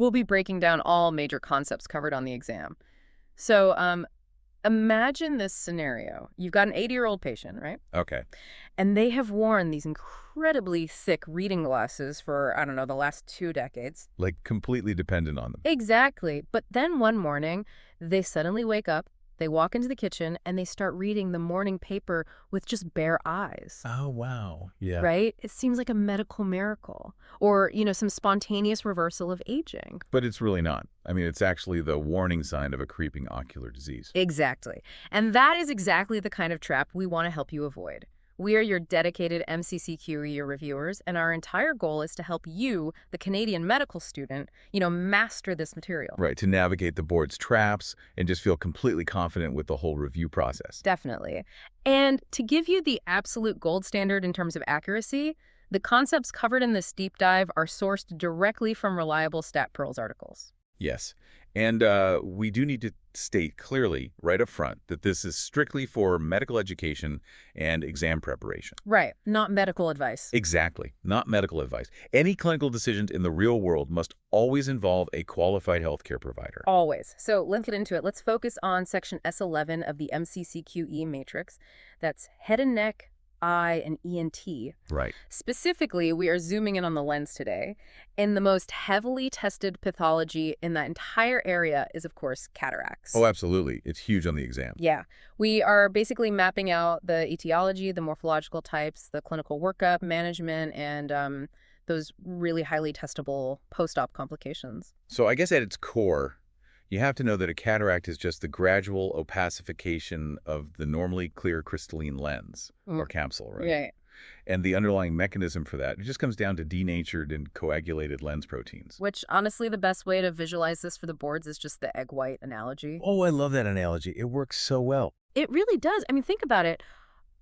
We'll be breaking down all major concepts covered on the exam. So, imagine this scenario. You've got an 80-year-old patient, right? Okay. And they have worn these incredibly thick reading glasses for, I don't know, the last 2 decades. Like completely dependent on them. Exactly. But then one morning, they suddenly wake up, they walk into the kitchen, and they start reading the morning paper with just bare eyes. Oh, wow. Yeah. Right? It seems like a medical miracle or, some spontaneous reversal of aging. But it's really not. I mean, it's actually the warning sign of a creeping ocular disease. Exactly. And that is exactly the kind of trap we want to help you avoid. We are your dedicated MCCQE reviewers, and our entire goal is to help you, the Canadian medical student, master this material. Right, to navigate the board's traps and just feel completely confident with the whole review process. Definitely. And to give you the absolute gold standard in terms of accuracy, the concepts covered in this deep dive are sourced directly from reliable StatPearls articles. Yes. And we do need to state clearly right up front that this is strictly for medical education and exam preparation. Right, not medical advice. Exactly, not medical advice. Any clinical decisions in the real world must always involve a qualified healthcare provider. Always. So let's get into it. Let's focus on section S11 of the MCCQE matrix. That's head and neck, eye, and ENT. Right. Specifically, we are zooming in on the lens today. And the most heavily tested pathology in that entire area is, of course, cataracts. Oh, absolutely. It's huge on the exam. Yeah. We are basically mapping out the etiology, the morphological types, the clinical workup, management, and those really highly testable post-op complications. So I guess at its core, you have to know that a cataract is just the gradual opacification of the normally clear crystalline lens or capsule, right? Right. And the underlying mechanism for that, it just comes down to denatured and coagulated lens proteins. Which, honestly, the best way to visualize this for the boards is just the egg white analogy. Oh, I love that analogy. It works so well. It really does. I mean, think about it.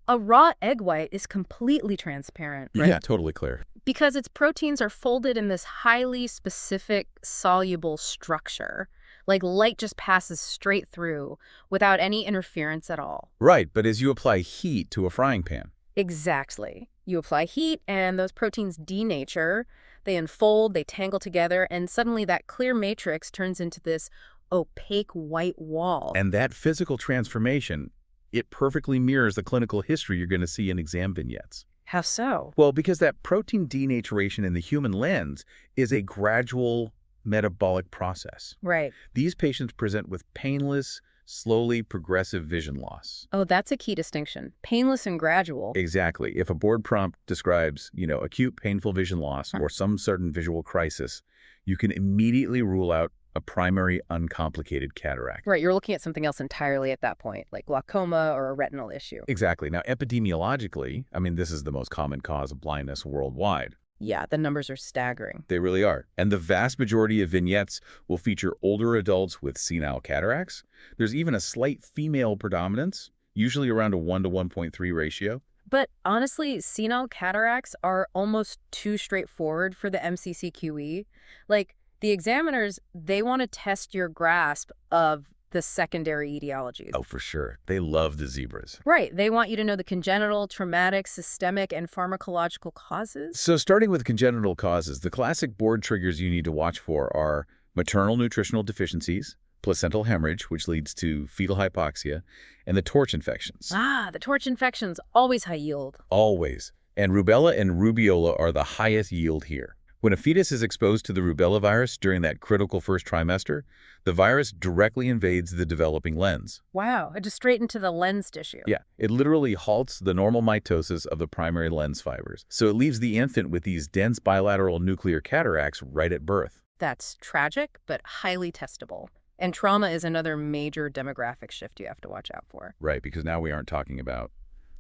A raw egg white is completely transparent, right? Yeah, totally clear. Because its proteins are folded in this highly specific soluble structure. Like light just passes straight through without any interference at all. Right, but as you apply heat to a frying pan. Exactly. You apply heat and those proteins denature, they unfold, they tangle together, and suddenly that clear matrix turns into this opaque white wall. And that physical transformation, it perfectly mirrors the clinical history you're going to see in exam vignettes. How so? Well, because that protein denaturation in the human lens is a gradual metabolic process. Right. These patients present with painless, slowly progressive vision loss. Oh, that's a key distinction. Painless and gradual. Exactly. If a board prompt describes, acute painful vision loss or some certain visual crisis, you can immediately rule out a primary uncomplicated cataract. Right, you're looking at something else entirely at that point, like glaucoma or a retinal issue. Exactly. Now, epidemiologically, I mean, this is the most common cause of blindness worldwide. Yeah, the numbers are staggering. They really are. And the vast majority of vignettes will feature older adults with senile cataracts. There's even a slight female predominance, usually around a 1 to 1.3 ratio. But honestly, senile cataracts are almost too straightforward for the MCCQE. Like, the examiners, they want to test your grasp of the secondary etiologies. Oh, for sure. They love the zebras. Right. They want you to know the congenital, traumatic, systemic, and pharmacological causes. So starting with congenital causes, the classic board triggers you need to watch for are maternal nutritional deficiencies, placental hemorrhage, which leads to fetal hypoxia, and the torch infections. Ah, the torch infections, always high yield. Always. And rubella and rubeola are the highest yield here. When a fetus is exposed to the rubella virus during that critical first trimester, the virus directly invades the developing lens. Wow, it just straight into the lens tissue. Yeah, it literally halts the normal mitosis of the primary lens fibers. So it leaves the infant with these dense bilateral nuclear cataracts right at birth. That's tragic, but highly testable. And trauma is another major demographic shift you have to watch out for. Right, because now we aren't talking about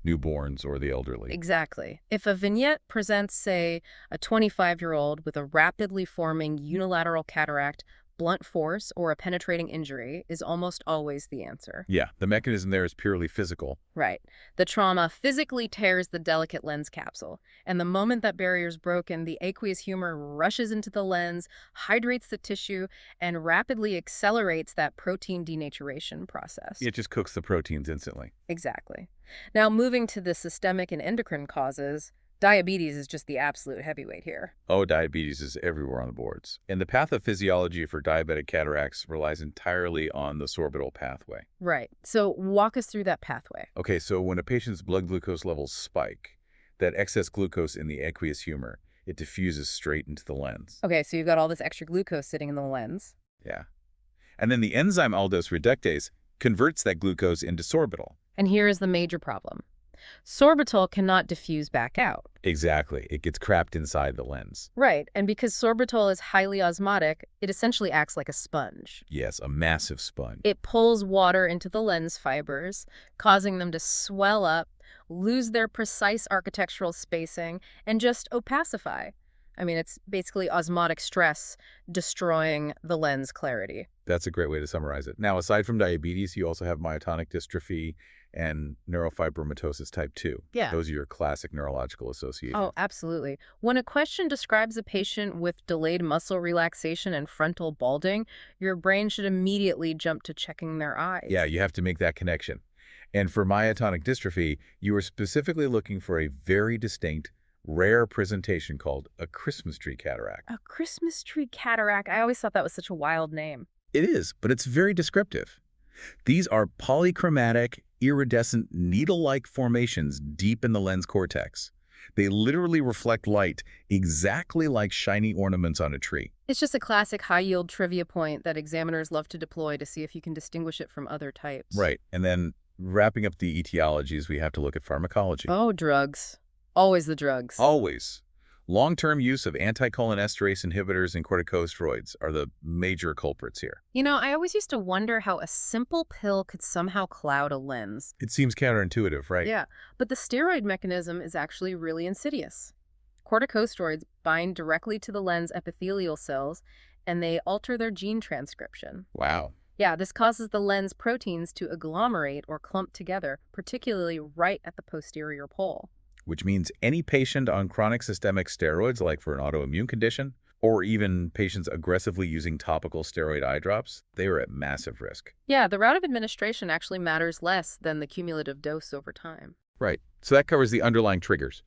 newborns or the elderly. Exactly. If a vignette presents, say, a 25-year-old with a rapidly forming unilateral cataract, blunt force, or a penetrating injury is almost always the answer. Yeah, the mechanism there is purely physical. Right. The trauma physically tears the delicate lens capsule, and the moment that barrier is broken, the aqueous humor rushes into the lens, hydrates the tissue, and rapidly accelerates that protein denaturation process. It just cooks the proteins instantly. Exactly. Now, moving to the systemic and endocrine causes, Diabetes is just the absolute heavyweight here. Oh, diabetes is everywhere on the boards. And the pathophysiology for diabetic cataracts relies entirely on the sorbitol pathway. Right. So walk us through that pathway. Okay, so when a patient's blood glucose levels spike, that excess glucose in the aqueous humor, it diffuses straight into the lens. Okay, so you've got all this extra glucose sitting in the lens. Yeah. And then the enzyme aldose reductase converts that glucose into sorbitol. And here is the major problem. Sorbitol cannot diffuse back out. Exactly. It gets trapped inside the lens. Right, and because sorbitol is highly osmotic, it essentially acts like a sponge. Yes, a massive sponge. It pulls water into the lens fibers, causing them to swell up, lose their precise architectural spacing, and just opacify. I mean, it's basically osmotic stress destroying the lens clarity. That's a great way to summarize it. Now, aside from diabetes, you also have myotonic dystrophy and neurofibromatosis type 2. Yeah. Those are your classic neurological associations. Oh, absolutely. When a question describes a patient with delayed muscle relaxation and frontal balding, your brain should immediately jump to checking their eyes. Yeah, you have to make that connection. And for myotonic dystrophy, you are specifically looking for a very distinct, rare presentation called a Christmas tree cataract. A Christmas tree cataract. I always thought that was such a wild name. It is, but it's very descriptive. These are polychromatic, iridescent, needle-like formations deep in the lens cortex. They literally reflect light exactly like shiny ornaments on a tree. It's just a classic high-yield trivia point that examiners love to deploy to see if you can distinguish it from other types. Right, and then wrapping up the etiologies, we have to look at pharmacology. Oh, drugs. Always the drugs. Always. Long-term use of anticholinesterase inhibitors and corticosteroids are the major culprits here. You know, I always used to wonder how a simple pill could somehow cloud a lens. It seems counterintuitive, right? Yeah, but the steroid mechanism is actually really insidious. Corticosteroids bind directly to the lens epithelial cells, and they alter their gene transcription. Wow. Yeah, this causes the lens proteins to agglomerate or clump together, particularly right at the posterior pole. Which means any patient on chronic systemic steroids, like for an autoimmune condition, or even patients aggressively using topical steroid eye drops, they are at massive risk. Yeah, the route of administration actually matters less than the cumulative dose over time. Right. So that covers the underlying triggers.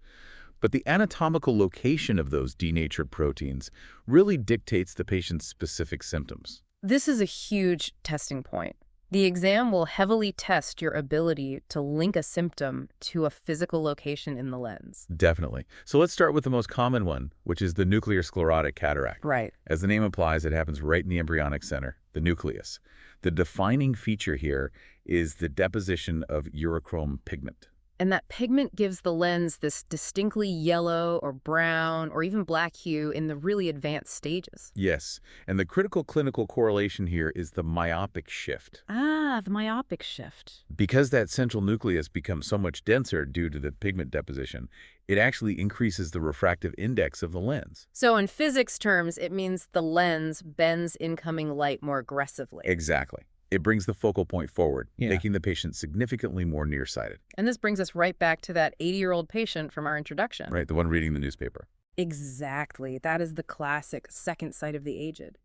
But the anatomical location of those denatured proteins really dictates the patient's specific symptoms. This is a huge testing point. The exam will heavily test your ability to link a symptom to a physical location in the lens. Definitely. So let's start with the most common one, which is the nuclear sclerotic cataract. Right. As the name implies, it happens right in the embryonic center, the nucleus. The defining feature here is the deposition of urochrome pigment. And that pigment gives the lens this distinctly yellow or brown or even black hue in the really advanced stages. Yes, and the critical clinical correlation here is the myopic shift. Ah, the myopic shift. Because that central nucleus becomes so much denser due to the pigment deposition, it actually increases the refractive index of the lens. So in physics terms, it means the lens bends incoming light more aggressively. Exactly. It brings the focal point forward, Yeah. making the patient significantly more nearsighted. And this brings us right back to that 80-year-old patient from our introduction. Right, the one reading the newspaper. Exactly. That is the classic second sight of the aged.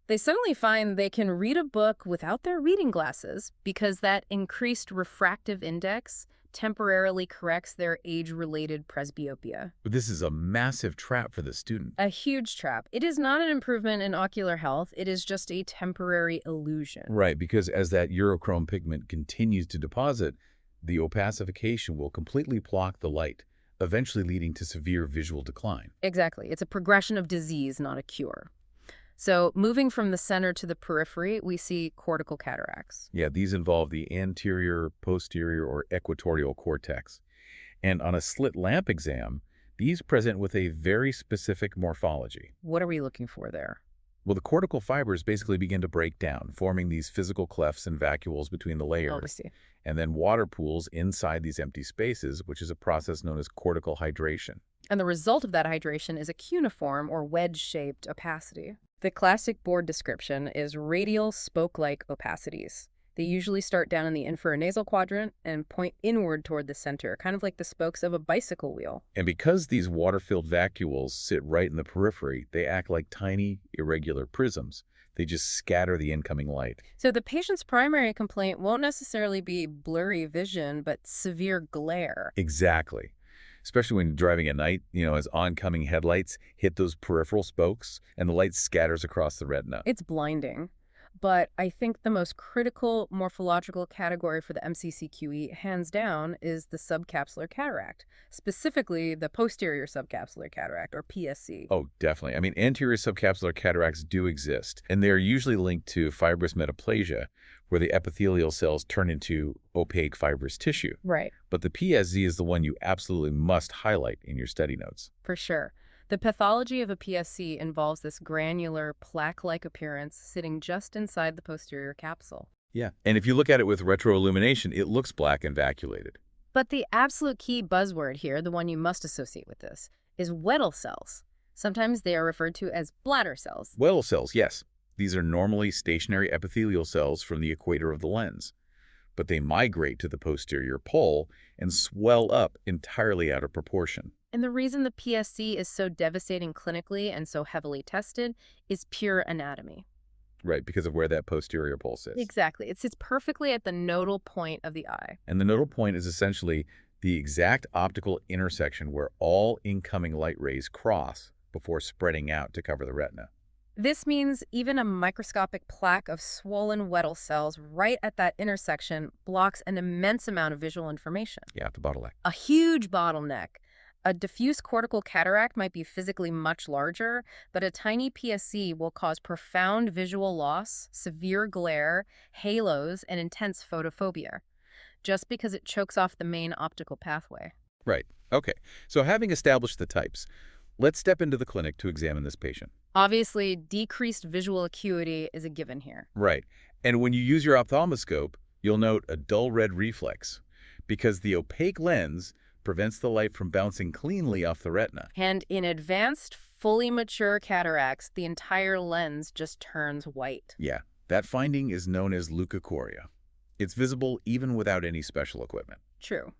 They suddenly find they can read a book without their reading glasses because that increased refractive index temporarily corrects their age-related presbyopia. But this is a massive trap for the student. A huge trap. It is not an improvement in ocular health. It is just a temporary illusion. Right, because as that urochrome pigment continues to deposit, the opacification will completely block the light, eventually leading to severe visual decline. Exactly. It's a progression of disease, not a cure. So moving from the center to the periphery, we see cortical cataracts. Yeah, these involve the anterior, posterior, or equatorial cortex. And on a slit lamp exam, these present with a very specific morphology. What are we looking for there? Well, the cortical fibers basically begin to break down, forming these physical clefts and vacuoles between the Oh, we layers, see. and then water pools inside these empty spaces, which is a process known as cortical hydration. And the result of that hydration is a cuneiform or wedge-shaped opacity. The classic board description is radial spoke-like opacities. They usually start down in the infranasal quadrant and point inward toward the center, kind of like the spokes of a bicycle wheel. And because these water-filled vacuoles sit right in the periphery, they act like tiny, irregular prisms. They just scatter the incoming light. So the patient's primary complaint won't necessarily be blurry vision, but severe glare. Exactly. especially when driving at night, as oncoming headlights hit those peripheral spokes and the light scatters across the retina. It's blinding. But I think the most critical morphological category for the MCCQE, hands down, is the subcapsular cataract, specifically the posterior subcapsular cataract, or PSC. Oh, definitely. I mean, anterior subcapsular cataracts do exist, and they're usually linked to fibrous metaplasia, where the epithelial cells turn into opaque fibrous tissue. Right. But the PSZ is the one you absolutely must highlight in your study notes. For sure. The pathology of a PSC involves this granular, plaque-like appearance sitting just inside the posterior capsule. Yeah. And if you look at it with retroillumination, it looks black and vacuolated. But the absolute key buzzword here, the one you must associate with this, is Weddell cells. Sometimes they are referred to as bladder cells. Weddell cells, yes. These are normally stationary epithelial cells from the equator of the lens, but they migrate to the posterior pole and swell up entirely out of proportion. And the reason the PSC is so devastating clinically and so heavily tested is pure anatomy. Right, because of where that posterior pole sits. Exactly. It sits perfectly at the nodal point of the eye. And the nodal point is essentially the exact optical intersection where all incoming light rays cross before spreading out to cover the retina. This means even a microscopic plaque of swollen Weddell cells right at that intersection blocks an immense amount of visual information. Yeah, the bottleneck. A huge bottleneck. A diffuse cortical cataract might be physically much larger, but a tiny PSC will cause profound visual loss, severe glare, halos, and intense photophobia, just because it chokes off the main optical pathway. Right. Okay. So having established the types, let's step into the clinic to examine this patient. Obviously, decreased visual acuity is a given here. Right. And when you use your ophthalmoscope, you'll note a dull red reflex because the opaque lens prevents the light from bouncing cleanly off the retina. And in advanced, fully mature cataracts, the entire lens just turns white. Yeah, that finding is known as leukocoria. It's visible even without any special equipment. True.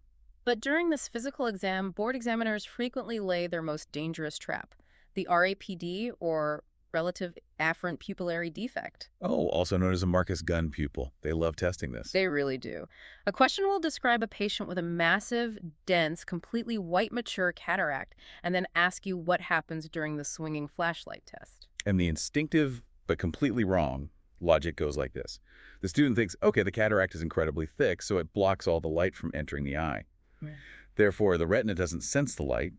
But during this physical exam, board examiners frequently lay their most dangerous trap, the RAPD, or relative afferent pupillary defect. Oh, also known as a Marcus Gunn pupil. They love testing this. They really do. A question will describe a patient with a massive, dense, completely white mature cataract and then ask you what happens during the swinging flashlight test. And the instinctive, but completely wrong, logic goes like this. The student thinks, okay, the cataract is incredibly thick, so it blocks all the light from entering the eye. Right. Therefore, the retina doesn't sense the light,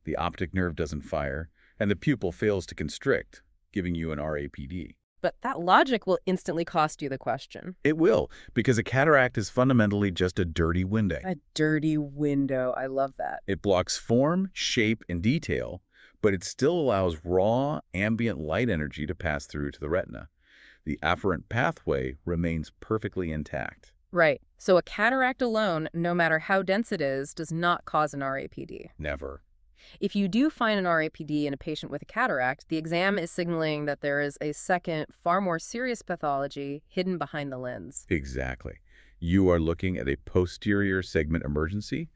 the optic nerve doesn't fire, and the pupil fails to constrict, giving you an RAPD. But that logic will instantly cost you the question. It will, because a cataract is fundamentally just a dirty window. A dirty window. I love that. It blocks form, shape, and detail, but it still allows raw, ambient light energy to pass through to the retina. The afferent pathway remains perfectly intact. Right. So a cataract alone, no matter how dense it is, does not cause an RAPD. Never. If you do find an RAPD in a patient with a cataract, the exam is signaling that there is a second, far more serious pathology hidden behind the lens. Exactly. You are looking at a posterior segment emergency,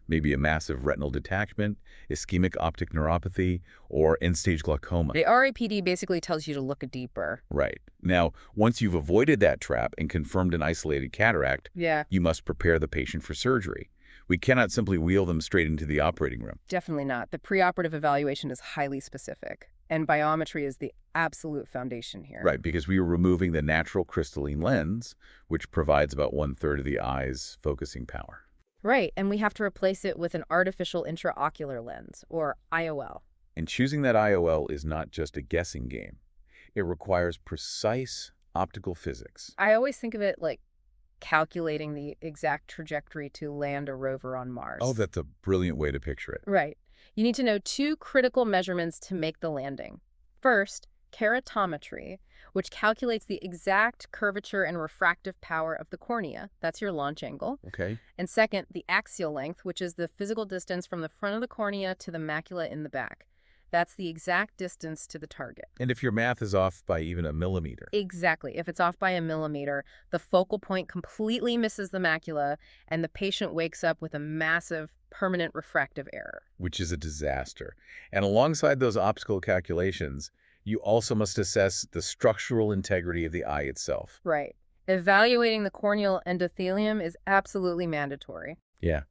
maybe a massive retinal detachment, ischemic optic neuropathy, or end-stage glaucoma. The RAPD basically tells you to look deeper. Right. Now, once you've avoided that trap and confirmed an isolated cataract, you must prepare the patient for surgery. We cannot simply wheel them straight into the operating room. Definitely not. The preoperative evaluation is highly specific, and biometry is the absolute foundation here. Right, because we are removing the natural crystalline lens, which provides about 1/3 of the eye's focusing power. Right, and we have to replace it with an artificial intraocular lens, or IOL. And choosing that IOL is not just a guessing game. It requires precise optical physics. I always think of it like calculating the exact trajectory to land a rover on Mars. Oh, that's a brilliant way to picture it. Right. You need to know two critical measurements to make the landing. First, keratometry, which calculates the exact curvature and refractive power of the cornea. That's your launch angle. Okay. And second, the axial length, which is the physical distance from the front of the cornea to the macula in the back. That's the exact distance to the target. And if your math is off by even a millimeter. Exactly. If it's off by a millimeter, the focal point completely misses the macula, and the patient wakes up with a massive permanent refractive error. Which is a disaster. And alongside those optical calculations, you also must assess the structural integrity of the eye itself. Right. Evaluating the corneal endothelium is absolutely mandatory. Yeah.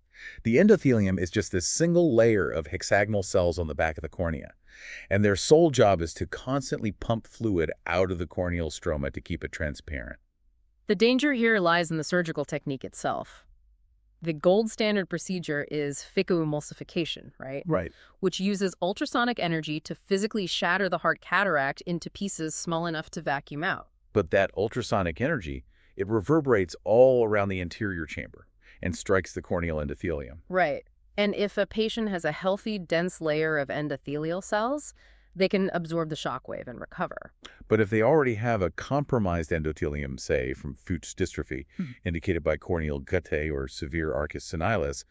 The endothelium is just this single layer of hexagonal cells on the back of the cornea, and their sole job is to constantly pump fluid out of the corneal stroma to keep it transparent. The danger here lies in the surgical technique itself. The gold standard procedure is phacoemulsification, right? Right. Which uses ultrasonic energy to physically shatter the heart cataract into pieces small enough to vacuum out. But that ultrasonic energy, it reverberates all around the anterior chamber and strikes the corneal endothelium. Right. And if a patient has a healthy, dense layer of endothelial cells, they can absorb the shockwave and recover. But if they already have a compromised endothelium, say, from Fuchs dystrophy, indicated by corneal guttae or severe arcus senilis,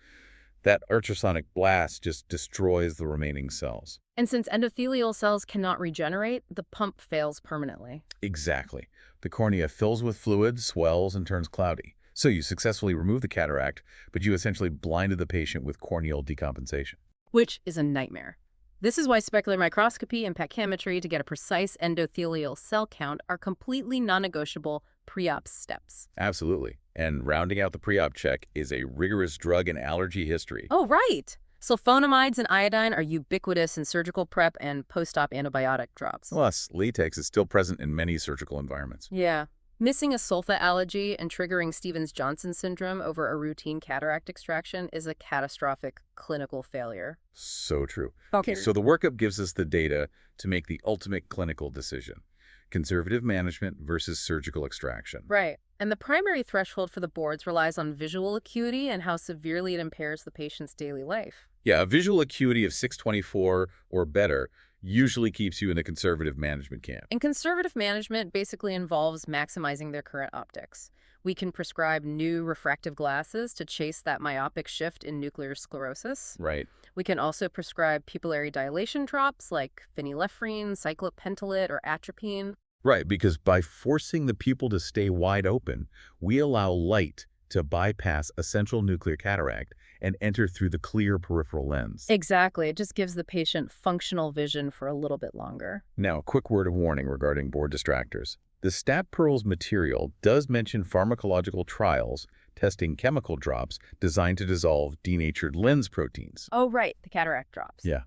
that ultrasonic blast just destroys the remaining cells. And since endothelial cells cannot regenerate, the pump fails permanently. Exactly. The cornea fills with fluid, swells, and turns cloudy. So you successfully remove the cataract, but you essentially blinded the patient with corneal decompensation. Which is a nightmare. This is why specular microscopy and pachymetry to get a precise endothelial cell count are completely non-negotiable pre-op steps. Absolutely. And rounding out the pre-op check is a rigorous drug and allergy history. Oh, right. Sulfonamides and iodine are ubiquitous in surgical prep and post-op antibiotic drops. Plus, latex is still present in many surgical environments. Yeah. Missing a sulfa allergy and triggering Stevens-Johnson syndrome over a routine cataract extraction is a catastrophic clinical failure. So true. Okay. So the workup gives us the data to make the ultimate clinical decision. Conservative management versus surgical extraction. Right. And the primary threshold for the boards relies on visual acuity and how severely it impairs the patient's daily life. Yeah, a visual acuity of 624 or better usually keeps you in the conservative management camp. And conservative management basically involves maximizing their current optics. We can prescribe new refractive glasses to chase that myopic shift in nuclear sclerosis. Right. We can also prescribe pupillary dilation drops like phenylephrine, cyclopentolate, or atropine. Right, because by forcing the pupil to stay wide open, we allow light to bypass a central nuclear cataract and enter through the clear peripheral lens. Exactly. It just gives the patient functional vision for a little bit longer. Now, a quick word of warning regarding board distractors. The StatPearls material does mention pharmacological trials testing chemical drops designed to dissolve denatured lens proteins. Oh, right. The cataract drops. Yeah.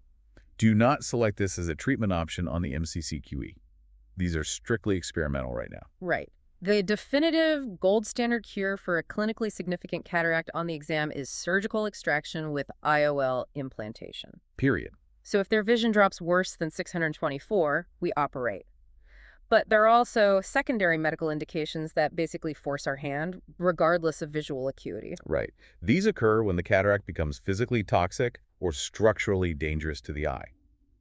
Do not select this as a treatment option on the MCCQE. These are strictly experimental right now. Right. The definitive gold standard cure for a clinically significant cataract on the exam is surgical extraction with IOL implantation. Period. So if their vision drops worse than 624, we operate. But there are also secondary medical indications that basically force our hand, regardless of visual acuity. Right. These occur when the cataract becomes physically toxic or structurally dangerous to the eye.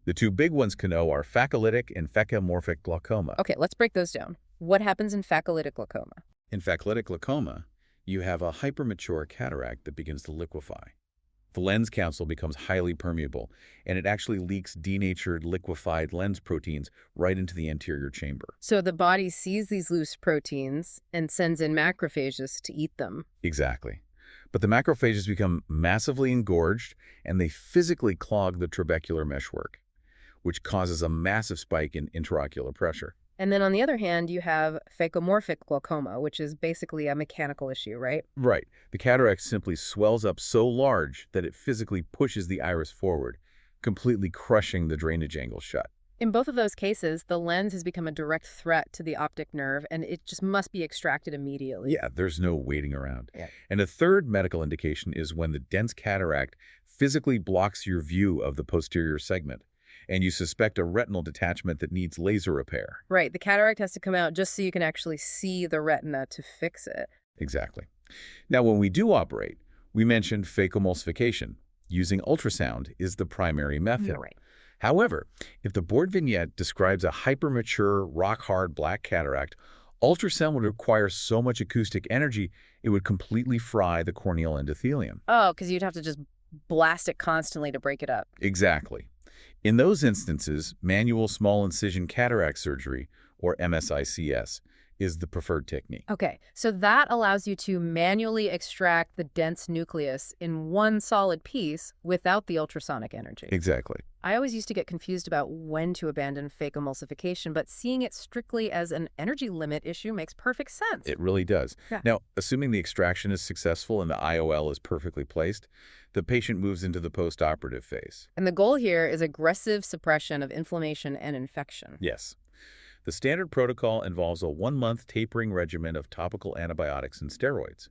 The two big ones to know are phacolytic and phacomorphic glaucoma. Okay, let's break those down. What happens in phacolytic glaucoma? In phacolytic glaucoma, you have a hypermature cataract that begins to liquefy. The lens capsule becomes highly permeable, and it actually leaks denatured liquefied lens proteins right into the anterior chamber. So the body sees these loose proteins and sends in macrophages to eat them. Exactly. But the macrophages become massively engorged, and they physically clog the trabecular meshwork, which causes a massive spike in intraocular pressure. And then on the other hand, you have phacomorphic glaucoma, which is basically a mechanical issue, right? Right. The cataract simply swells up so large that it physically pushes the iris forward, completely crushing the drainage angle shut. In both of those cases, the lens has become a direct threat to the optic nerve, and it just must be extracted immediately. Yeah, there's no waiting around. Yeah. And a third medical indication is when the dense cataract physically blocks your view of the posterior segment, and you suspect a retinal detachment that needs laser repair. Right. The cataract has to come out just so you can actually see the retina to fix it. Exactly. Now, when we do operate, we mentioned phacoemulsification. Using ultrasound is the primary method. Right. However, if the board vignette describes a hypermature, rock-hard black cataract, ultrasound would require so much acoustic energy, it would completely fry the corneal endothelium. Oh, because you'd have to just blast it constantly to break it up. Exactly. In those instances, manual small incision cataract surgery or MSICS, is the preferred technique. Okay, so that allows you to manually extract the dense nucleus in one solid piece without the ultrasonic energy. Exactly. I always used to get confused about when to abandon fake emulsification, but seeing it strictly as an energy limit issue makes perfect sense. It really does. Yeah. Now, assuming the extraction is successful and the IOL is perfectly placed, the patient moves into the postoperative phase. And the goal here is aggressive suppression of inflammation and infection. Yes. The standard protocol involves a 1-month tapering regimen of topical antibiotics and steroids,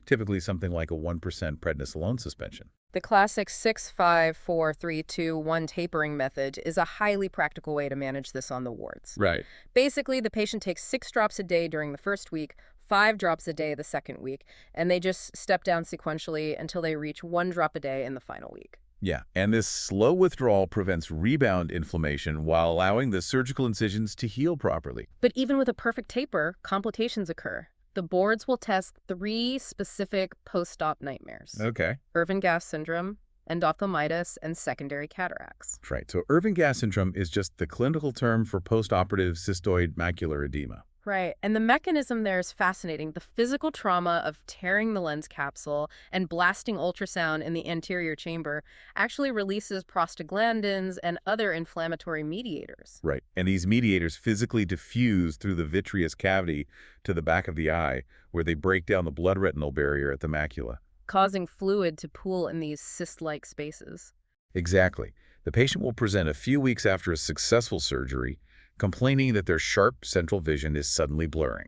typically something like a 1% prednisolone suspension. The classic 6-5-4-3-2-1 tapering method is a highly practical way to manage this on the wards. Right. Basically, the patient takes 6 drops a day during the first week, 5 drops a day the second week, and they just step down sequentially until they reach 1 drop a day in the final week. Yeah, and this slow withdrawal prevents rebound inflammation while allowing the surgical incisions to heal properly. But even with a perfect taper, complications occur. The boards will test 3 specific post-op nightmares: Okay. Irvin-Gass syndrome, endophthalmitis, and secondary cataracts. That's right. So Irvin-Gass syndrome is just the clinical term for postoperative cystoid macular edema. Right, and the mechanism there is fascinating. The physical trauma of tearing the lens capsule and blasting ultrasound in the anterior chamber actually releases prostaglandins and other inflammatory mediators. Right. And these mediators physically diffuse through the vitreous cavity to the back of the eye, where they break down the blood-retinal barrier at the macula. Causing fluid to pool in these cyst-like spaces. Exactly. The patient will present a few weeks after a successful surgery, complaining that their sharp central vision is suddenly blurring.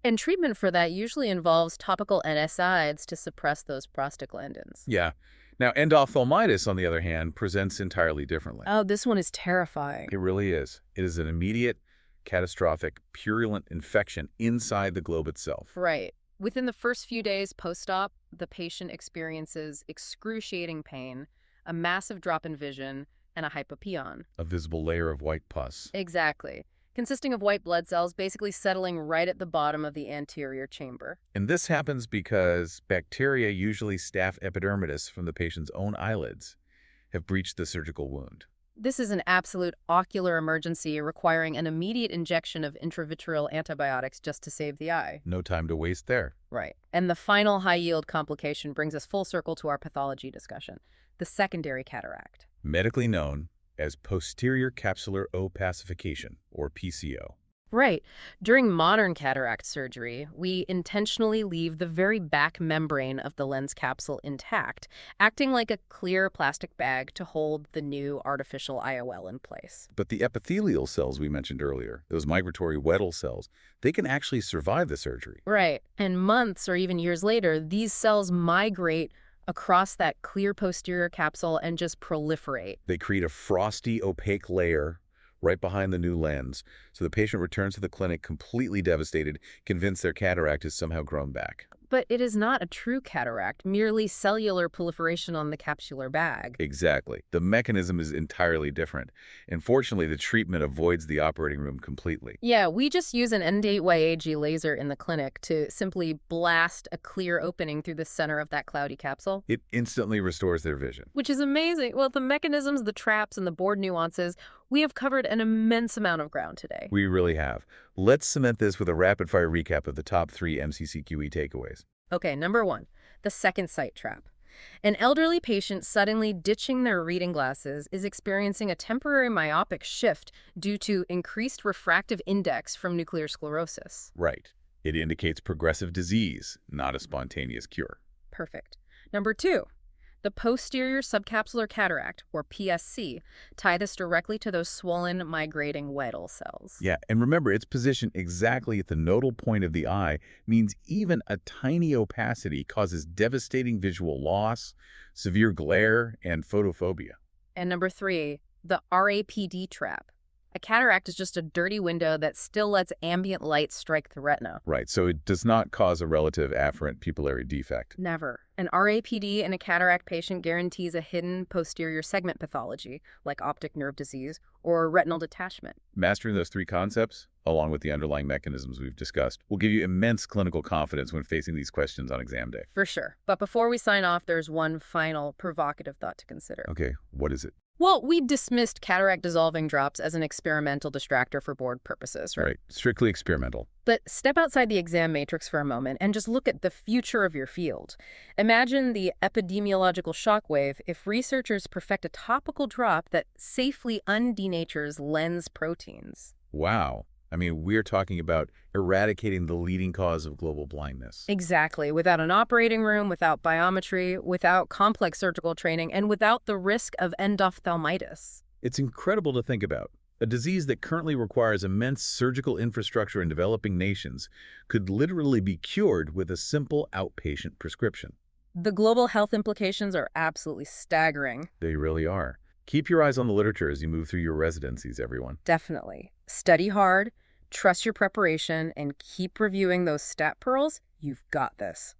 And treatment for that usually involves topical NSAIDs to suppress those prostaglandins. Yeah. Now, endophthalmitis, on the other hand, presents entirely differently. Oh, this one is terrifying. It really is. It is an immediate, catastrophic, purulent infection inside the globe itself. Right. Within the first few days post-op, the patient experiences excruciating pain, a massive drop in vision, and a hypopyon. A visible layer of white pus. Exactly. Consisting of white blood cells basically settling right at the bottom of the anterior chamber. And this happens because bacteria, usually Staph epidermidis from the patient's own eyelids, have breached the surgical wound. This is an absolute ocular emergency requiring an immediate injection of intravitreal antibiotics just to save the eye. No time to waste there. Right. And the final high-yield complication brings us full circle to our pathology discussion: the secondary cataract. Medically known as posterior capsular opacification, or PCO. Right. During modern cataract surgery, we intentionally leave the very back membrane of the lens capsule intact, acting like a clear plastic bag to hold the new artificial IOL in place. But the epithelial cells we mentioned earlier, those migratory Weddell cells, they can actually survive the surgery. Right. And months or even years later, these cells migrate across that clear posterior capsule and just proliferate. They create a frosty, opaque layer right behind the new lens, so the patient returns to the clinic completely devastated, convinced their cataract has somehow grown back. But it is not a true cataract, merely cellular proliferation on the capsular bag. Exactly. The mechanism is entirely different. Unfortunately, the treatment avoids the operating room completely. Yeah, we just use an N8YAG laser in the clinic to simply blast a clear opening through the center of that cloudy capsule. It instantly restores their vision. Which is amazing. Well, the mechanisms, the traps, and the board nuances, we have covered an immense amount of ground today. We really have. Let's cement this with a rapid-fire recap of the top 3 MCCQE takeaways. Okay, number 1, the second sight trap. An elderly patient suddenly ditching their reading glasses is experiencing a temporary myopic shift due to increased refractive index from nuclear sclerosis. Right. It indicates progressive disease, not a spontaneous cure. Perfect. Number 2, the posterior subcapsular cataract, or PSC, tie this directly to those swollen, migrating Weddell cells. Yeah, and remember, its position exactly at the nodal point of the eye means even a tiny opacity causes devastating visual loss, severe glare, and photophobia. And number 3, the RAPD trap. A cataract is just a dirty window that still lets ambient light strike the retina. Right, so it does not cause a relative afferent pupillary defect. Never. An RAPD in a cataract patient guarantees a hidden posterior segment pathology, like optic nerve disease or retinal detachment. Mastering those 3 concepts, along with the underlying mechanisms we've discussed, will give you immense clinical confidence when facing these questions on exam day. For sure. But before we sign off, there's one final provocative thought to consider. Okay, what is it? Well, we dismissed cataract dissolving drops as an experimental distractor for board purposes, right? Right. Strictly experimental. But step outside the exam matrix for a moment and just look at the future of your field. Imagine the epidemiological shockwave if researchers perfect a topical drop that safely undenatures lens proteins. Wow. I mean, we're talking about eradicating the leading cause of global blindness. Exactly, without an operating room, without biometry, without complex surgical training, and without the risk of endophthalmitis. It's incredible to think about. A disease that currently requires immense surgical infrastructure in developing nations could literally be cured with a simple outpatient prescription. The global health implications are absolutely staggering. They really are. Keep your eyes on the literature as you move through your residencies, everyone. Definitely. Study hard, trust your preparation, and keep reviewing those stat pearls. You've got this.